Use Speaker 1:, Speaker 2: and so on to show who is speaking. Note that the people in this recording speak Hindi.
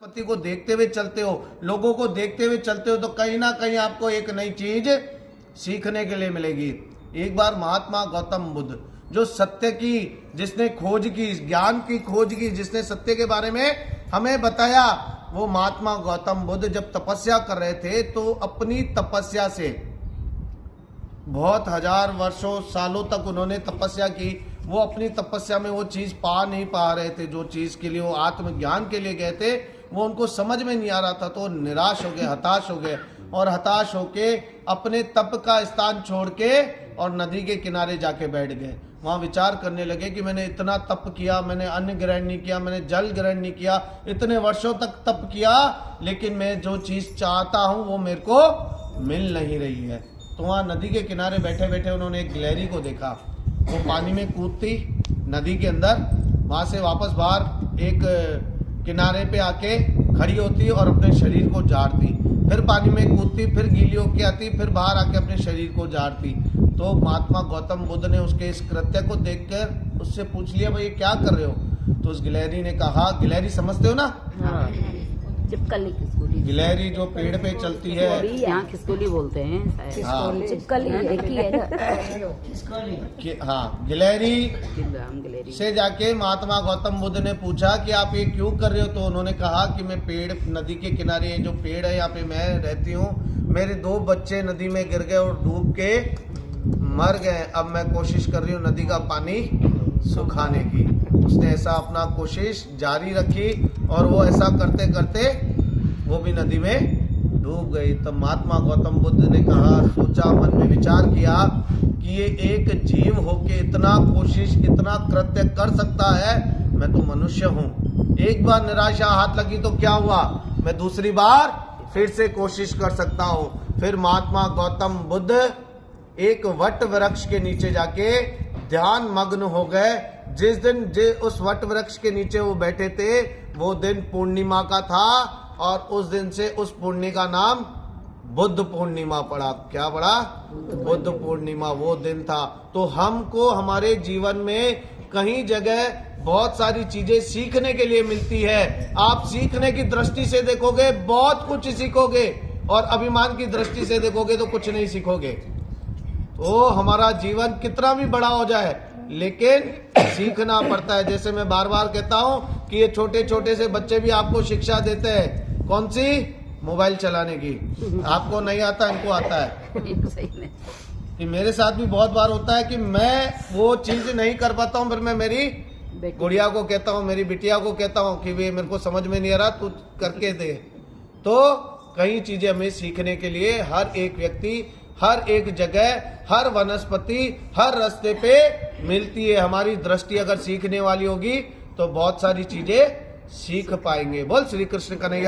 Speaker 1: पति को देखते हुए चलते हो, लोगों को देखते हुए चलते हो, तो कहीं ना कहीं आपको एक नई चीज सीखने के लिए मिलेगी। एक बार महात्मा गौतम बुद्ध, जो सत्य की, जिसने खोज की, ज्ञान की खोज की, जिसने सत्य के बारे में हमें बताया, वो महात्मा गौतम बुद्ध जब तपस्या कर रहे थे तो अपनी तपस्या से बहुत हजार वर्षों सालों तक उन्होंने तपस्या की। वो अपनी तपस्या में वो चीज पा नहीं पा रहे थे, जो चीज के लिए वो आत्मज्ञान के लिए गए थे, वो उनको समझ में नहीं आ रहा था। तो निराश हो गए, हताश हो गए, और हताश होके अपने तप का स्थान छोड़ के और नदी के किनारे जाके बैठ गए। वहाँ विचार करने लगे कि मैंने इतना तप किया, मैंने अन्न ग्रहण नहीं किया, मैंने जल ग्रहण नहीं किया, इतने वर्षों तक तप किया, लेकिन मैं जो चीज चाहता हूँ वो मेरे को मिल नहीं रही है। तो वहाँ नदी के किनारे बैठे बैठे उन्होंने एक गिलहरी को देखा। वो पानी में कूदती नदी के अंदर, वहाँ से वापस बाहर एक किनारे पे आके खड़ी होती और अपने शरीर को झाड़ती, फिर पानी में कूदती, फिर गीली होके आती, फिर बाहर आके अपने शरीर को झाड़ती। तो महात्मा गौतम बुद्ध ने उसके इस कृत्य को देखकर उससे पूछ लिया, भाई ये क्या कर रहे हो? तो उस गिलहरी ने कहा, गिलहरी समझते हो ना? हाँ।
Speaker 2: चिपकली खिसकोली,
Speaker 1: गिलहरी जो पेड़ पे चलती है,
Speaker 2: यहाँ खिसकोली बोलते हैं।
Speaker 1: हाँ।
Speaker 2: चिपकली देखी है ना?
Speaker 1: हाँ, गिलहरी से जाके महात्मा गौतम बुद्ध ने पूछा कि आप ये क्यों कर रहे हो? तो उन्होंने कहा कि मैं पेड़, नदी के किनारे जो पेड़ है यहाँ पे मैं रहती हूँ, मेरे 2 बच्चे नदी में गिर गए और डूब के मर गए। अब मैं कोशिश कर रही हूँ नदी का पानी सुखाने की। उसने ऐसा अपना कोशिश जारी रखी और वो ऐसा करते करते वो भी नदी में डूब गई। तब महात्मा गौतम बुद्ध ने कहा, सोचा, मन में विचार किया कि ये एक जीव होके इतना कोशिश, इतना कृत्य कर सकता है, मैं तो मनुष्य हूँ। एक बार निराशा हाथ लगी तो क्या हुआ, मैं दूसरी बार फिर से कोशिश कर सकता हूँ। फिर महात्मा गौतम बुद्ध एक वट वृक्ष के नीचे जाके ध्यान मग्न हो गए। जिस दिन उस वट वृक्ष के नीचे वो बैठे थे, वो दिन पूर्णिमा का था, और उस दिन से उस पुण्य का नाम बुद्ध पूर्णिमा पड़ा। क्या पड़ा? बुद्ध पूर्णिमा वो दिन था। तो हमको हमारे जीवन में कहीं जगह बहुत सारी चीजें सीखने के लिए मिलती है। आप सीखने की दृष्टि से देखोगे बहुत कुछ सीखोगे, और अभिमान की दृष्टि से देखोगे तो कुछ नहीं सीखोगे। तो हमारा जीवन कितना भी बड़ा हो जाए, लेकिन सीखना पड़ता है। जैसे मैं बार बार कहता हूँ कि ये छोटे छोटे से बच्चे भी आपको शिक्षा देते हैं। कौन सी? मोबाइल चलाने की। आपको नहीं आता, इनको आता है। कि मेरे साथ भी बहुत बार होता है कि मैं वो चीज नहीं कर पाता हूँ, फिर मैं मेरी गुड़िया को कहता हूँ, मेरी बिटिया को कहता हूँ कि वे मेरे को समझ में नहीं आ रहा, तू करके दे। तो कई चीजें हमें सीखने के लिए हर एक व्यक्ति, हर एक जगह, हर वनस्पति, हर रास्ते पे मिलती है। हमारी दृष्टि अगर सीखने वाली होगी तो बहुत सारी चीजें सीख पाएंगे। बोल श्री कृष्ण कन्हैया।